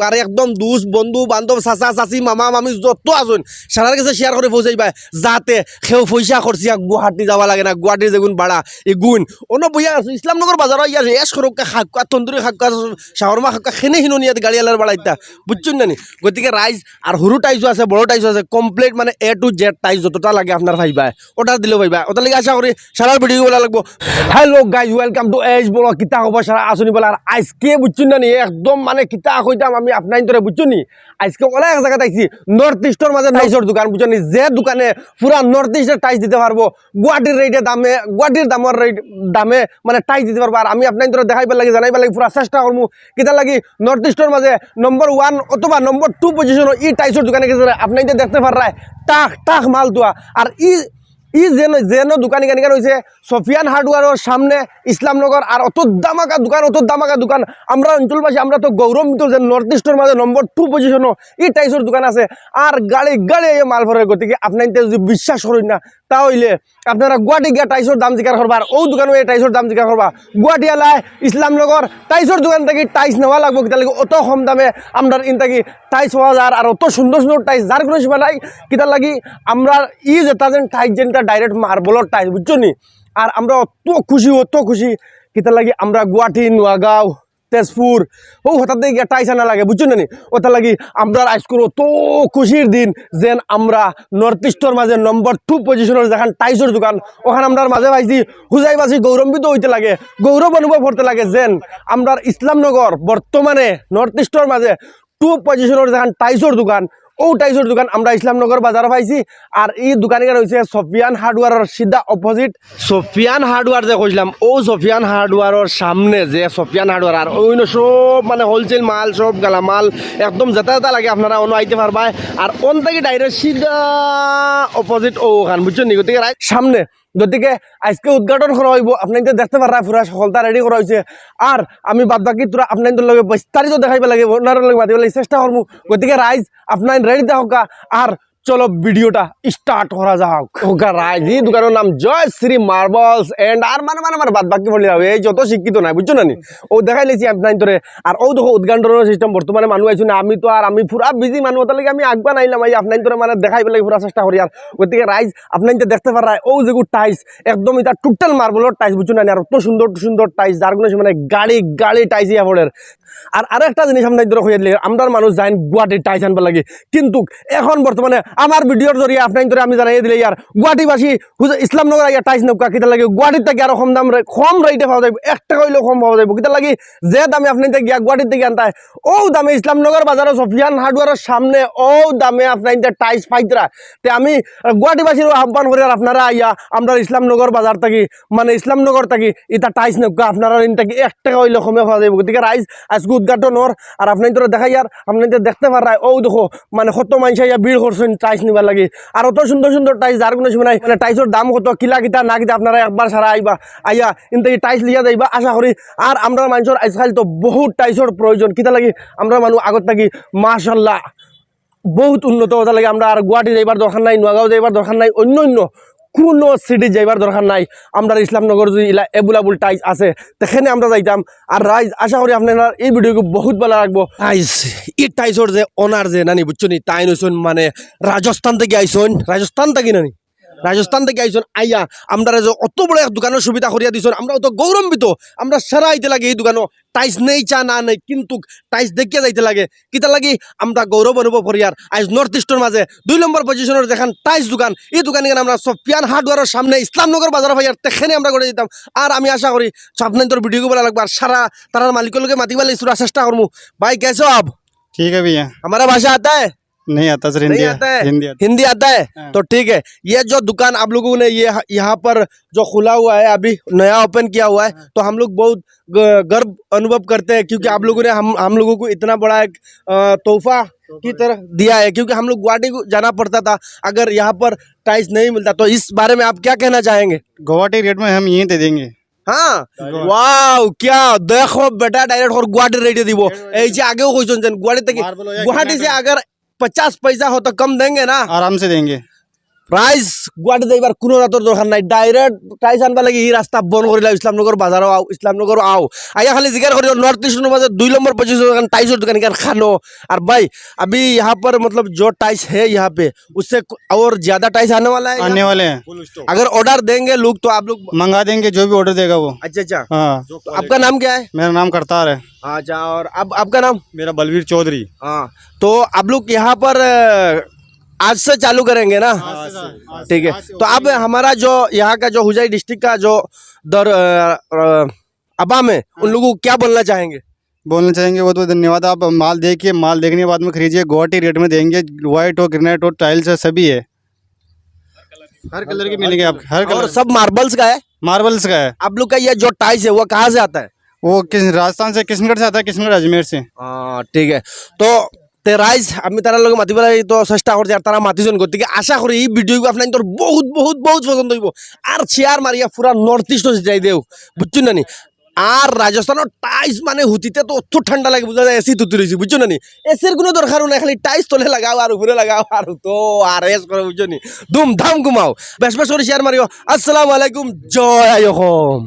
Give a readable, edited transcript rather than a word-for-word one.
আর একদম দুষ বন্ধু বান্ধব চাচা চাচি মামা মামি যত আছেন সারার কাছে শেয়ার করে পৌঁছাইবা যাতে সেও পয়সা খরচি গুয়াহাটি যাওয়া লাগে না গুয়াহাটির যেগুন ভাড়া এগুন অন্য বইয়া আছো ইসলামনগর বাজার ইয়ার এস সরকা খাক্কা তন্দুরি খাক্কা শাওরমা খাক্কা খেনে হিনো নিয়ে গাড়ি আলার বাড়াইতা বুঝছেন না নি গতিকে রাইস আর সরু টাইসও আছে বড় টাইসও আছে কমপ্লিট মানে A to Z টাইস যতটা লাগে আপনার পাইবা অর্ডার দিলেও পাইবা ওটা লাগে আশা করি সারার ভিডিও বলা লাগবো হ্যালো গাইজ ওয়েলকাম টু এজ বলো কিতা খবর সারা আসুনি বলার আজকে বুঝছেন না নি একদম মানে কিতা কইতাম আমি আপনার ধরে বুঝছো নি আজকে অনেক জায়গায় আইছি নর্থ ইস্টের মাঝে টাইসের দোকান বুঝছো নি যে দোকানে পুরা নর্থ ইস্টের টাইস দিতে পারবো গুয়াহাটির রেটে দামে গুয়াহাটির দামের রেট দামে মানে টাইস দিতে পারবো আর আমি আপনার ধরে দেখাইবার লাগে জানাইবার লাগে পুরা চেষ্টা করবো কিতা লাগি নর্থ ইস্টের মাঝে নম্বর 1 অথবা নম্বর 2 পজিশন ই টাইসের দোকানে গেছে আপনি দেখতে পারায় টাক টাক মাল দোয়া আর ই যেন দোকানি কেন হয়েছে সফিয়ান হার্ডওয়ারের সামনে ইসলামনগর আর অত দামাকা দোকান আমরা অঞ্চলবাসী আমরা তো গৌরবিত যে নর্থ ইস্টের মাঝে নম্বর 2 পজিশনও এই টাইসের দোকান আছে আর গাড়ি এই মাল ভরের গতিকে আপনার যদি বিশ্বাস করেন না তাহলে আপনারা গুয়াহাটি গিয়া টাইসের দাম জিজ্ঞাসা করবা আর ও দোকানে এই টাইসের দাম জিজ্ঞাসা করবা গুয়াহাটি এলাকায় ইসলামনগর টাইসের দোকান থেকে টাইস নেওয়া লাগবো কিতা লাগে অত কম দামে আমরা ইনতাকি টাইস পাওয়া যায় আর অত সুন্দর সুন্দর টাইস যার কোনো সীমা নাই কিতা লাগি আমরা যেটা যেন টাইস যেটা ডাইরেক্ট মার্বলের টাইস বুঝছো নি আর আমরা অত খুশি কিতা লাগি আমরা গুয়াহাটি নোয়াগাঁও তেজপুর ও হঠাৎ গিয়ে টাইস আনা লাগে বুঝছো না নি ওটা লাগি আমরা আজকের অত খুশির দিন যেন আমরা নর্থ ইস্টের মাঝে নম্বর 2 পজিশনের যেখান টাইসের দোকান ওখানে আমরা মাঝে পাইছি হুজাইবাসী গৌরবিত হইতে লাগে গৌরব অনুভব করতে লাগে যেন আমরা ইসলামনগর বর্তমানে নর্থ ইস্টের মাঝে 2 পজিশনের যেখান টাইসের দোকান ও টাইসের দোকান আমরা ইসলামনগর বাজারে পাইছি আর এই দোকানিকার হয়েছে সফিয়ান হার্ডওয়ারের সিধা অপোজিট সফিয়ান হার্ডওয়ার যে কইলাম ও সফিয়ান হার্ডওয়ারের সামনে যে সফিয়ান হার্ডওয়ার আর অন্য সব মানে হোলসেল মাল সব গালা মাল একদম যেটা লাগে আপনারা অন্য আইতে পারবা আর অন থেকে ডাইরেক্ট সিধা অপোজিট ও ওখান বুঝছেন নি গতিকে সামনে গতিকে আজকে উদ্ঘাটন করা হইব আপনাদের দেখতে পারা পুরা সকলটা রেডি করা হয়েছে আর আমি বাদ বাকি তোরা আপনাদের লগে বিস্তারিত দেখাইবা লাগে ওনার লগে মাতিব লাগে চেষ্টা করবো গতিকে রাইজ আপনার রেডি থাকা আর চলো ভিডিওটা স্টার্ট করা যাক ওকা রাইজ এই দোকানের নাম জয়শ্রী মার্বলস এন্ড আর মানে আমার বাদ বাকি বলি হবে এই যত শিক্ষিত নাই বুঝছো না নি ও দেখাই লেছি আপনার ধরে আর ও দেখো উদ্ঘাটনের সিস্টেম বর্তমানে মানুষ আইছো না আমি তো আর আমি পুরা বিজি মানুষ ওটা লাগে আমি আগবা নাইলাম এই আপনার ধরে মানে দেখাই পেলে পুরা চেষ্টা করি আর গতিকে রাইজ আপনার দেখতে পারা ও যেগুলো টাইস একদম এটা টোটাল মার্বলের টাইস বুঝছো না আর অত সুন্দর টাইস যার কোনো মানে গাড়ি টাইস ইয়া পড়ের আর আরেকটা জিনিস আপনার ধরে হয়ে দিলে আমরা মানুষ যাই গুয়াহাটির টাইস আনবার লাগে কিন্তু এখন বর্তমানে আমার ভিডিওর জরিয়ে আপনার ধরে আমি জানাই দিলে ইয়ার গুয়াহাটিবাসী ইসলামনগর ইয়া টাইস নৌকা কিতা লাগে গুয়াহাটির থেকে আরো কম রেটে পাওয়া যাবে 1 টাকা হইলেও কম পাওয়া যাবে কিতা লাগে যে দামে আপনি গিয়া গুয়াহাটির থেকে আনতায় ও দামে ইসলামনগর বাজারে সফিয়ান হার্ডওয়ারের সামনে ও দামে আপনার টাইস পাইতরা তে আমি গুয়াহাটিবাসীর আহ্বান করি আর আপনারা আইয়া আমরা ইসলামনগর বাজার থাকি মানে ইসলামনগর থাকি এটা টাইস নৌকা আপনারা ইনটাকে 1 টাকা হইলেও কমে পাওয়া যাবে গতিকে রাইস আজকে উদ্ঘাটন ওর আর আপনার তোরা দেখাই আর আপনাদের দেখতে পারায় ও দেখো মানে কত মানুষ ইয়া ভিড় করছেন টাইস নিবার লাগে আর অত সুন্দর টাইস যার কোনো সময় নাই মানে টাইসের দাম কত কিলা কিতা না কিতা আপনারা একবার সারা আইবা আইয়া কিন্তু টাইস লিয়া যাইবা আশা করি আর আমরা মানুষের আজকাল তো বহুত টাইসের প্রয়োজন কিতা লাগে আমরা মানুষ আগত থাকি মাশাল্লাহ বহুত উন্নত হতে লাগে আমরা আর গুয়াহাটি যাইবার দরকার নাই নোয়াগাঁও যাইবার দরকার নাই অন্য কোনো সিটি যাইবার দরকার নাই আমরা ইসলামনগর যদি এভেলেবল টাইস আছে সেখানে আমরা যাইতাম আর রাইজ আশা করি আপনারা এই ভিডিওকে বহুত ভালো লাগবো টাইস এই টাইসর যে ওনার যে নানি বুঝছো নি তাই নইছেন মানে রাজস্থান থেকে আইসন রাজস্থান থেকে নানি রাজস্থান থেকে আইসন আইয়া আমরা যে অত বড় এক দোকানের সুবিধা করিয়া দিছেন আমরা অত গৌরবিত আমরা সারা আইতে লাগে এই দোকানও টাইস নেই চা না নেই কিন্তু টাইস দেখিয়া যাইতে লাগে কিতা লাগি আমরা গৌরব অনুভব করি আর আজ নর্থ ইস্টের মাঝে 2 নম্বর পজিশনের যেখান টাইস দোকান এই দোকানে আমরা সফিয়ান হার্ডওয়ারের সামনে ইসলামনগর বাজার ভাইয়ার তেখানে আমরা করে দিতাম আর আমি আশা করি আপনাদের ভিডিও বলা লাগবে আর সারা তারার মালিকের লোকে মাতিবার লাগি চেষ্টা করবো ভাই কেসো আপ ठीक है भैया हमारा भाषा आता है नहीं आता सर नहीं आता है हिंदी आता है तो ठीक है ये जो दुकान आप लोगों ने ये यहाँ पर जो खुला हुआ है अभी नया ओपन किया हुआ है तो हम लोग बहुत गर्व अनुभव करते हैं क्योंकि आप लोगों ने हम लोगों को इतना बड़ा एक तोहफा की तरह दिया है क्योंकि हम लोग गुवाहाटी को जाना पड़ता था अगर यहाँ पर टाइस नहीं मिलता तो इस बारे में आप क्या कहना चाहेंगे गुवाहाटी रेट में हम यहीं दे देंगे हाँ वाओ क्या देखो बेटा डायरेक्ट और गुवाहाटी रेट দিব এই যে আগেও কইছেন যে গুয়াহাটি থেকে গুয়াহাটি से अगर 50 पैसा हो तो कम देंगे ना आराम से देंगे রাইজ গুৱাহাটী যাইবার কোনো রাতর দরকার নাই ডাইরেক্ট টাইস আনবা লাগে এই রাস্তা বন্ধ করে লাও ইসলামনগর বাজারও আও ইসলামনগর আও আইয়া খালি জিজ্ঞাসা করি नॉर्थ ईस्ट बाजार 2 नंबर 25 दुकान टाइस दुकान का खानो और भाई अभी यहाँ पर मतलब जो टाइस है यहाँ पे उससे और ज्यादा टाइस आने वाला है आने वाले हैं अगर ऑर्डर देंगे लोग तो आप लोग मंगा देंगे जो भी ऑर्डर देगा वो अच्छा अच्छा हाँ तो आपका नाम क्या है मेरा नाम करतार है अच्छा और अब आपका नाम मेरा बलवीर चौधरी हाँ तो आप लोग यहाँ पर आज से चालू करेंगे ना ठीक है तो अब हमारा जो यहाँ का जो हुजाई डिस्ट्रिक्ट का जो अवाम है उन लोगों को क्या बोलना चाहेंगे बोलना चाहेंगे बहुत बहुत धन्यवाद आप माल देखिए माल देखने के बाद में खरीदिए गुवाहाटी रेट में देंगे वाइट हो ग्रेनाइट हो टाइल्स है सभी है हर कलर के मिलेंगे आपको हर और कलर सब मार्बल्स का है मार्बल्स का है आप लोग का ये जो टाइस है वो कहाँ से आता है वो किस राजस्थान से किशनगढ़ से आता है किशनगढ़ अजमेर से ঠিক আছে তো তে রাইজ আমি তারা লগে মাতি পেলাই তো চেষ্টা করছি আর তারা মাতিছেন গতিকে আশা করি এই ভিডিও আপনার তোর বহুত বহুত বহুত পছন্দ হইব আর শেয়ার মারিয়া পুরা নর্থ ইস্ট যাই দেও বুঝছেন না নি আর রাজস্থানের টাইস মানে হুতিতে তো অত ঠান্ডা লাগে বুঝা যায় এসি তুতি রয়েছি বুঝছো না নি এসির কোনো দরকার নাই খালি টাইস তলে লাগাও আর উপরে লাগাও আর তো আর এস করে বুঝছো নি ধুমধাম ঘুমাও বেশ বেশ করে শেয়ার মারিও আসসালামু আলাইকুম জয় আইয়ুম